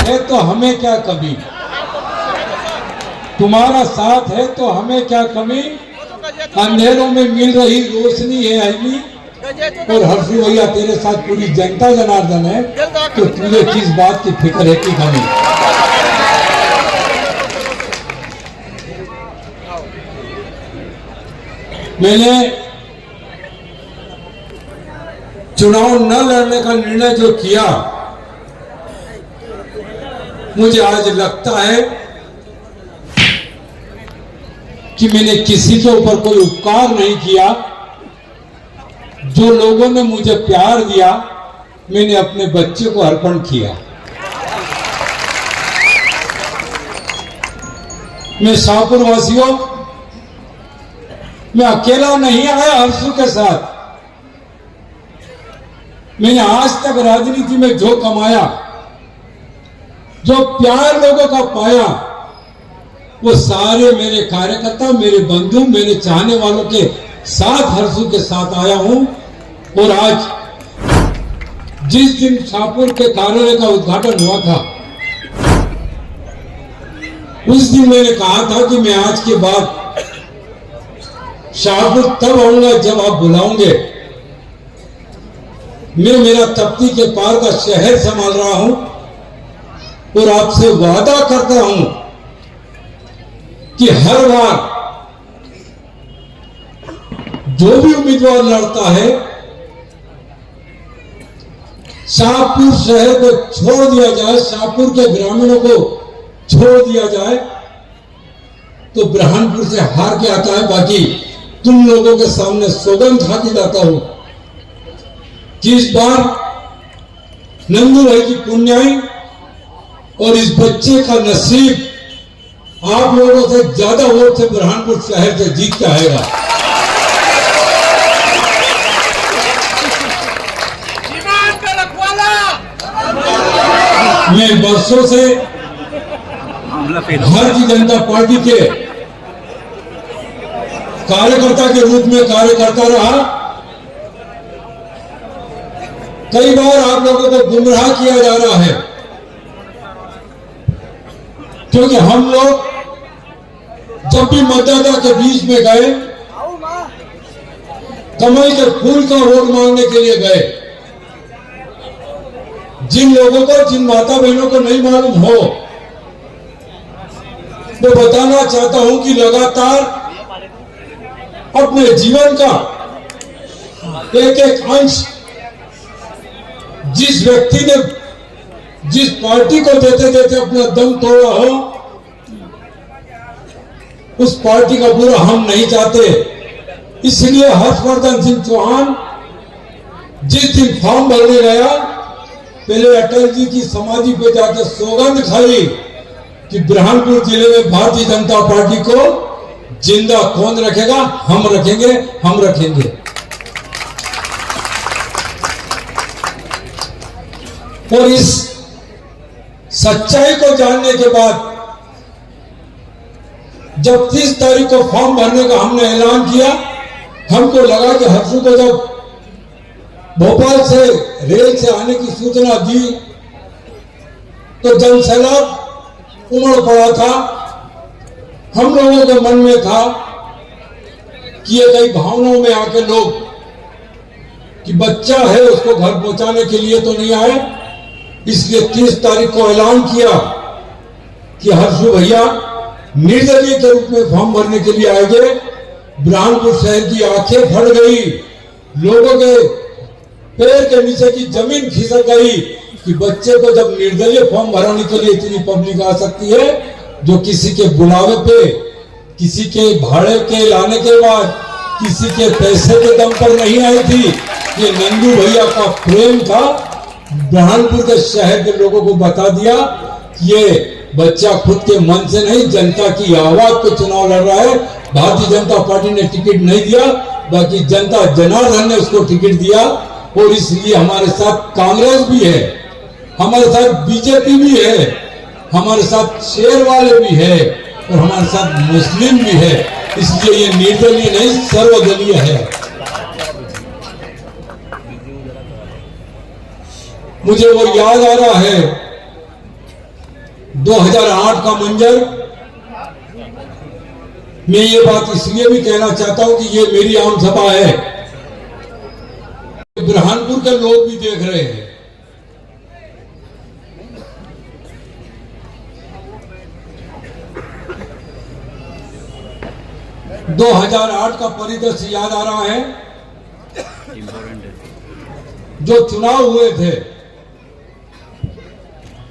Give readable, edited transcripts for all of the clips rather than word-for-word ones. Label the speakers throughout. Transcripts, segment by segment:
Speaker 1: है तो हमें क्या कमी, तुम्हारा साथ है तो हमें क्या कमी, अंधेरों में मिल रही रोशनी है अहमी, और हर्षू भैया तेरे साथ पूरी जनता जनार्दन है, तो तुझे किस बात की फिक्र है कि कमी। मैंने चुनाव न लड़ने का निर्णय जो किया, मुझे आज लगता है कि मैंने किसी के ऊपर कोई उपकार नहीं किया। जो लोगों ने मुझे प्यार दिया, मैंने अपने बच्चे को अर्पण किया। मैं शाहपुर वासियों, मैं अकेला नहीं आया हर्षू के साथ। मैंने आज तक राजनीति में जो कमाया, जो प्यार लोगों का पाया, वो सारे मेरे कार्यकर्ता, मेरे बंधु, मेरे चाहने वालों के साथ हर्षू के साथ आया हूं। और आज जिस दिन शाहपुर के कार्यालय का उद्घाटन हुआ था, उस दिन मैंने कहा था कि मैं आज के बाद शाहपुर तब आऊंगा जब आप बुलाओगे। मैं मेरा तप्ती के पार का शहर संभाल रहा हूं और आपसे वादा करता हूं कि हर बार जो भी उम्मीदवार लड़ता है, शाहपुर शहर को छोड़ दिया जाए, शाहपुर के ग्रामीणों को छोड़ दिया जाए, तो ब्रह्मपुर से हार के आता है। बाकी तुम लोगों के सामने सौगंध खा के जाता हूं कि इस बार नंदू भाई की पुण्याई और इस बच्चे का नसीब आप लोगों से ज्यादा वोट से बुरहानपुर शहर से जीत के आएगा। मैं वर्षों से भारतीय जनता पार्टी के कार्यकर्ता के रूप में कार्य करता रहा। कई बार आप लोगों को गुमराह किया जा रहा है, क्योंकि हम लोग जब भी मतदाता के बीच में गए, कमल के फूल का वोट मांगने के लिए गए। जिन लोगों को, जिन माता बहनों को नहीं मालूम हो, मैं बताना चाहता हूं कि लगातार अपने जीवन का एक एक अंश जिस व्यक्ति ने, जिस पार्टी को देते देते अपना दम तोड़ा हो, उस पार्टी का बुरा हम नहीं चाहते। इसलिए हर्षवर्धन सिंह चौहान जिस दिन फॉर्म भरने गया, पहले अटल जी की समाधि पे जाकर सौगंध खाई कि बुरहानपुर जिले में भारतीय जनता पार्टी को जिंदा कौन रखेगा, हम रखेंगे, हम रखेंगे। और इस सच्चाई को जानने के बाद जब 30 तारीख को फॉर्म भरने का हमने ऐलान किया, हमको लगा कि हर्षू को जब भोपाल से रेल से आने की सूचना दी तो जनसैलाब उमड़ पड़ा था। हम लोगों के मन में था कि ये कई भावनाओं में आके लोग कि बच्चा है उसको घर पहुंचाने के लिए तो नहीं आए, इसलिए 30 तारीख को ऐलान किया कि हर्षू भैया निर्दलीय के रूप में फॉर्म भरने के लिए आएंगे। बुरहानपुर शहर की आंखें फट गई, लोगों के पैर के नीचे की जमीन खिसक गई कि बच्चे को जब निर्दलीय फॉर्म भराने के लिए इतनी पब्लिक आ सकती है, जो किसी के बुलावे पे, किसी के भाड़े के लाने के बाद, किसी के पैसे के दम पर नहीं आई थी। ये नंदू भैया का प्रेम था। बुरहानपुर के शहर के लोगों को बता दिया कि ये बच्चा खुद के मन से नहीं, जनता की आवाज पे चुनाव लड़ रहा है। भारतीय जनता पार्टी ने टिकट नहीं दिया, बाकी जनता जनार्दन ने उसको टिकट दिया। और इसलिए हमारे साथ कांग्रेस भी है, हमारे साथ बीजेपी भी है, हमारे साथ शेर वाले भी है और हमारे साथ मुस्लिम भी है। इसलिए ये निर्दलीय नहीं, सर्वदलीय है। मुझे वो याद आ रहा है 2008 का मंजर, मैं ये बात इसलिए भी कहना चाहता हूं कि ये मेरी आम सभा है, बुरहानपुर के लोग भी देख रहे हैं। – 2008 का परिदृश्य याद आ रहा है, जो चुनाव हुए थे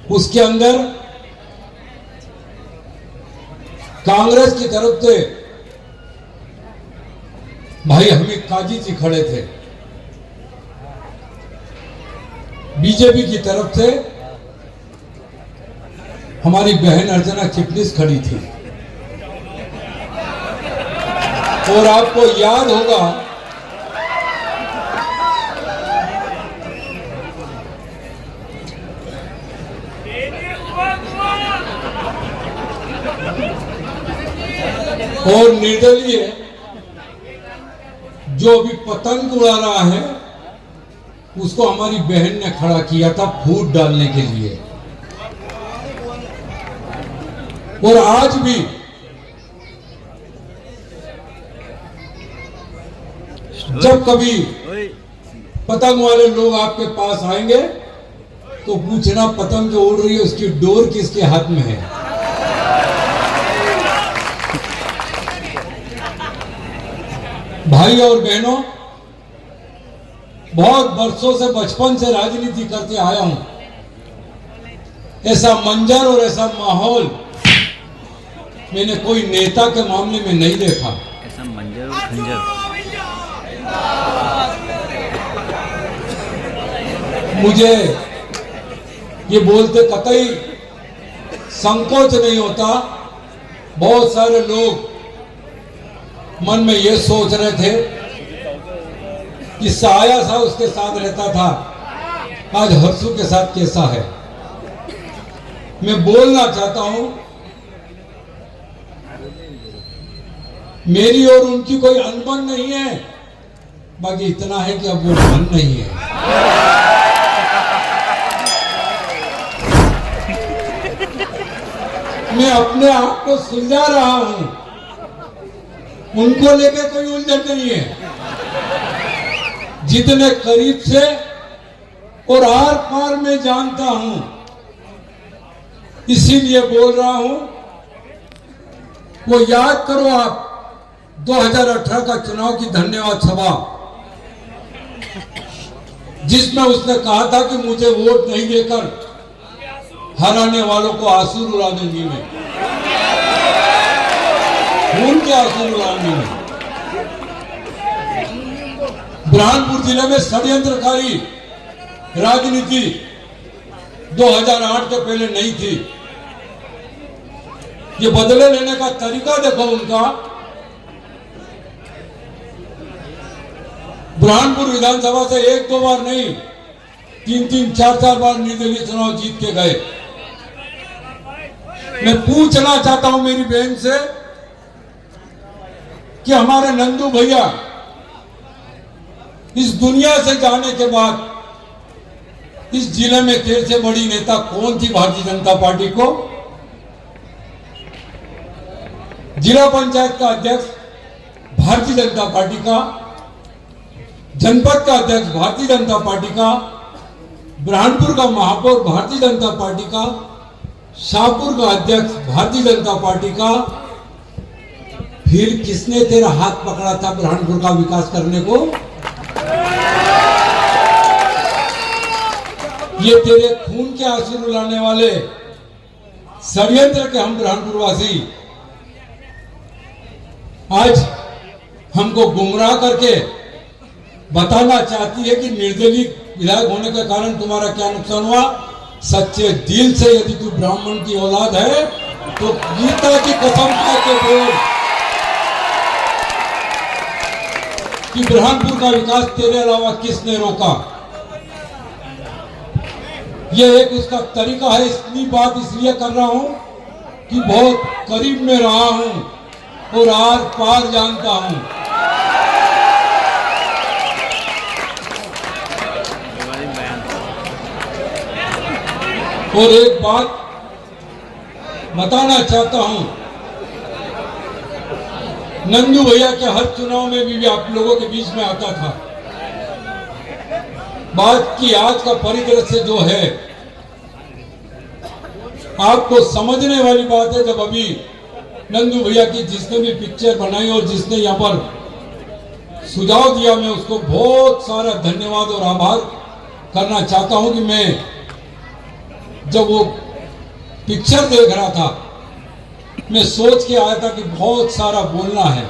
Speaker 1: उसके अंदर कांग्रेस की तरफ से भाई हमीद काजी जी खड़े थे, बीजेपी की तरफ से हमारी बहन अर्चना चिटनिस खड़ी थी। और आपको याद होगा और निर्दलीय जो अभी पतंग उड़ा रहा है उसको हमारी बहन ने खड़ा किया था फूट डालने के लिए। और आज भी जब कभी पतंग वाले लोग आपके पास आएंगे तो पूछना पतंग जो उड़ रही है उसकी डोर किसके हाथ में है। भाई और बहनों, बहुत वर्षों से बचपन से राजनीति करते आया हूं, ऐसा मंजर और ऐसा माहौल मैंने कोई नेता के मामले में नहीं देखा।
Speaker 2: ऐसा मंजर और खंजर
Speaker 1: मुझे ये बोलते कतई संकोच नहीं होता। बहुत सारे लोग मन में ये सोच रहे थे कि साया सा उसके साथ रहता था, आज हर्षू के साथ कैसा है। मैं बोलना चाहता हूं, मेरी और उनकी कोई अनबन नहीं है, बाकी इतना है कि अब वो मन नहीं है। मैं अपने आप को सुलझा रहा हूं, उनको लेकर कोई उलझन नहीं है। जितने करीब से और आर पार में जानता हूं, इसीलिए बोल रहा हूं। वो याद करो आप 2018 का चुनाव की धन्यवाद सभा, जिसमें उसने कहा था कि मुझे वोट नहीं देकर हराने वालों को आंसू रुला दूंगी मैं, खून के आंसू रुलाऊंगी मैं। बुरहानपुर जिले में षड्यंत्रकारी राजनीति 2008 के पहले नहीं थी। ये बदले लेने का तरीका देखो उनका। बुरहानपुर विधानसभा से एक दो बार नहीं, 3-3, 4-4 बार निर्दलीय चुनाव जीत के गए। मैं पूछना चाहता हूं मेरी बहन से कि हमारे नंदू भैया इस दुनिया से जाने के बाद इस जिले में तेरे से बड़ी नेता कौन थी भारतीय जनता पार्टी को? जिला पंचायत का अध्यक्ष भारतीय जनता पार्टी का, जनपद का अध्यक्ष भारतीय जनता पार्टी का, बुरहानपुर का महापौर भारतीय जनता पार्टी का, शाहपुर का अध्यक्ष भारतीय जनता पार्टी का। फिर किसने तेरा हाथ पकड़ा था बुरहानपुर का विकास करने को? ये तेरे खून के आंसू रुलाने वाले षड्यंत्र के हम बुरहानपुर वासी आज हमको गुमराह करके बताना चाहती है कि निर्दलीय विधायक होने के कारण तुम्हारा क्या नुकसान हुआ। सच्चे दिल से यदि तू ब्राह्मण की औलाद है तो गीता की कसम खा के बोल कि बुरहानपुर का विकास तेरे अलावा किसने रोका। ये एक उसका तरीका है। इतनी बात इसलिए कर रहा हूं कि बहुत करीब में रहा हूं और आर पार जानता हूं। और एक बात बताना चाहता हूं, नंदू भैया के हर चुनाव में भी आप लोगों के बीच में आता था। बात की आज का परिदृश्य जो है, आपको समझने वाली बात है। जब अभी नंदू भैया की जिसने भी पिक्चर बनाई और जिसने यहाँ पर सुझाव दिया, मैं उसको बहुत सारा धन्यवाद और आभार करना चाहता हूं कि मैं जब वो पिक्चर देख रहा था, मैं सोच के आया था कि बहुत सारा बोलना है,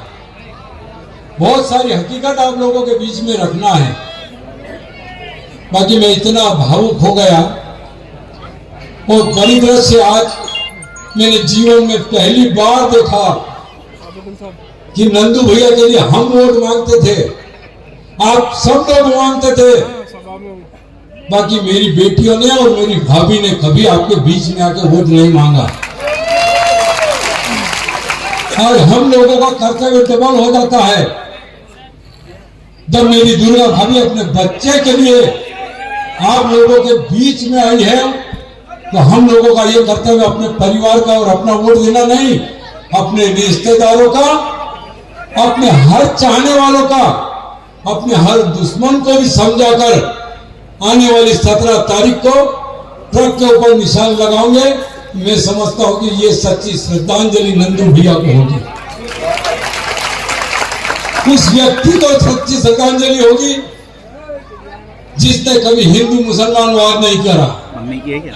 Speaker 1: बहुत सारी हकीकत आप लोगों के बीच में रखना है। बाकी मैं इतना भावुक हो गया और बड़ी तरह से आज मैंने जीवन में पहली बार देखा कि नंदू भैया के लिए हम वोट मांगते थे, आप सब लोग मांगते थे। बाकी मेरी बेटियों ने और मेरी भाभी ने कभी आपके बीच में आकर वोट नहीं मांगा। और हम लोगों का कर्तव्य डबल हो जाता है। जब मेरी दुर्गा भाभी अपने बच्चे के लिए आप लोगों के बीच में आई है, तो हम लोगों का ये कर्तव्य अपने परिवार का और अपना वोट देना नहीं, अपने रिश्तेदारों का, अपने हर चाहने वालों का, अपने हर दुश्मन को भी समझाकर आने वाली 17 तारीख को ट्रक के ऊपर निशान लगाओगे। मैं समझता हूं कि ये सच्ची श्रद्धांजलि नंदू भैया को होगी, उस व्यक्ति को सच्ची श्रद्धांजलि होगी जिसने कभी हिंदू मुसलमान वाद नहीं करा,
Speaker 2: मम्मी की है क्या?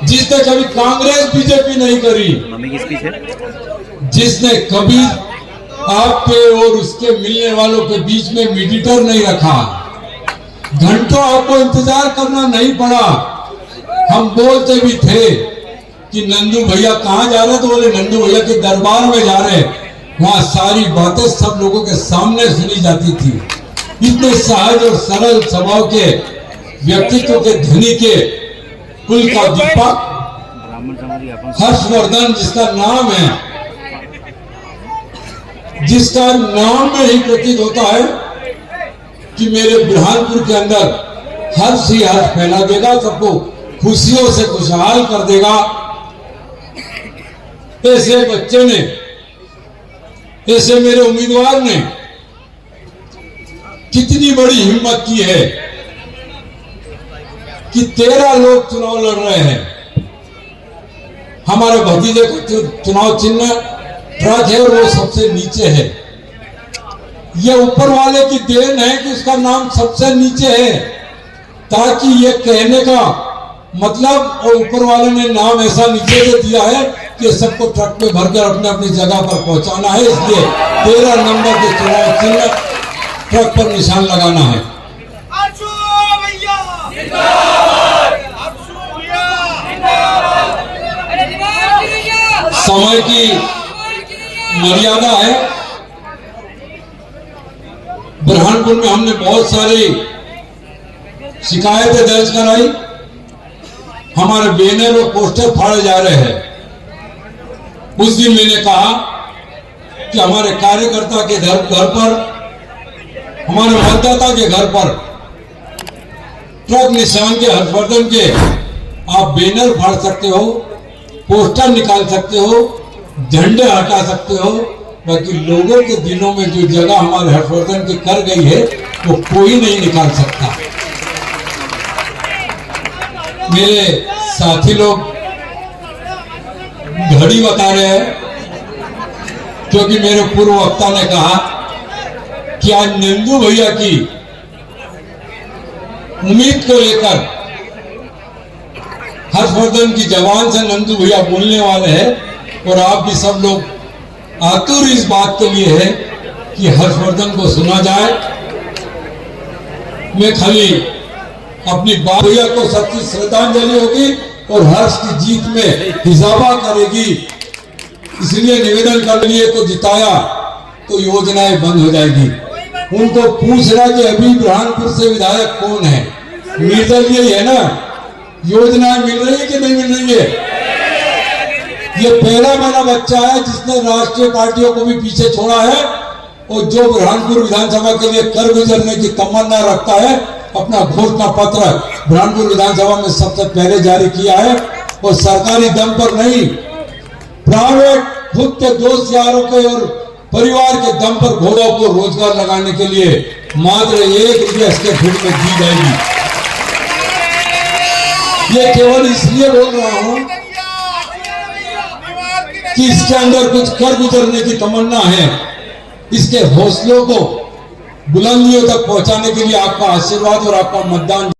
Speaker 1: जिसने कभी कांग्रेस बीजेपी नहीं करी,
Speaker 2: मम्मी की स्पीच है,
Speaker 1: जिसने कभी आपके और उसके मिलने वालों के बीच में मीडिएटर नहीं रखा, घंटों आपको इंतजार करना नहीं पड़ा। हम बोलते भी थे कि नंदू भैया कहाँ जा रहे, तो बोले नंदू भैया के दरबार में जा रहे। वहां सारी बातें सब लोगों के सामने सुनी जाती थी। इतने सहज और सरल स्वभाव के व्यक्तित्व के धनी के कुल का दीपक हर्षवर्धन जिसका नाम है, जिसका नाम में ही प्रतीत होता है कि मेरे बुरहानपुर के अंदर हर्ष ही हर्ष फैला देगा, सबको खुशियों से खुशहाल कर देगा। ऐसे बच्चे ने, ऐसे मेरे उम्मीदवार ने कितनी बड़ी हिम्मत की है कि 13 लोग चुनाव लड़ रहे हैं। हमारे भतीजे का चुनाव चिन्ह ट्रक है और वो सबसे नीचे है। ये ऊपर वाले की देन है कि उसका नाम सबसे नीचे है, ताकि ये कहने का मतलब, और ऊपर वाले ने नाम ऐसा नीचे से दिया है कि सबको ट्रक में भरकर अपने अपनी जगह पर पहुंचाना है। इसलिए 13 नंबर के चुनाव चिन्ह ट्रक पर निशान लगाना है। समय की मर्यादा है। बुरहानपुर में हमने बहुत सारी शिकायतें दर्ज कराई, हमारे बैनर और पोस्टर फाड़े जा रहे हैं। उस दिन मैंने कहा कि हमारे कार्यकर्ता के घर पर, हमारे मतदाता के घर पर ट्रक निशान के हर्षवर्धन के आप बैनर फाड़ सकते हो, पोस्टर निकाल सकते हो, झंडे हटा सकते हो, बाकी लोगों के दिलों में जो जगह हमारे हर्षवर्धन की कर गई है वो कोई नहीं निकाल सकता। मेरे साथी लोग घड़ी बता रहे हैं, क्योंकि मेरे पूर्व वक्ता ने कहा कि आज नंदू भैया की उम्मीद को लेकर हर्षवर्धन की जबान से नंदू भैया बोलने वाले हैं। और आप भी सब लोग आतुर इस बात के लिए है कि हर्षवर्धन को सुना जाए। मैं खाली अपनी बात भैया को सच्ची श्रद्धांजलि होगी और हर्ष की जीत में इजाफा करेगी, इसलिए निवेदन कर लिए को जिताया तो योजनाएं बंद हो जाएगी। उनको पूछ रहा कि अभी बुरहानपुर से विधायक कौन है, निर्दलीय है ना, योजनाएं मिल रही है कि नहीं मिल रही है? ये पहला मेरा बच्चा है जिसने राष्ट्रीय पार्टियों को भी पीछे छोड़ा है और जो बुरहानपुर विधानसभा के लिए कर गुजरने की तमन्ना रखता है, अपना घोषणा पत्र बुरहानपुर विधानसभा में सबसे पहले जारी किया है और सरकारी दम पर नहीं, प्राइवेट खुद के दोस्त यारों के और परिवार के दम पर घोड़ों को रोजगार लगाने के लिए मात्र 1 रुपया स्क्वायर फीट में दी जाएगी। ये केवल इसलिए बोल रहा हूं कि इसके अंदर कुछ कर गुजरने की तमन्ना है। इसके हौसलों को बुलंदियों तक पहुंचाने के लिए आपका आशीर्वाद और आपका मतदान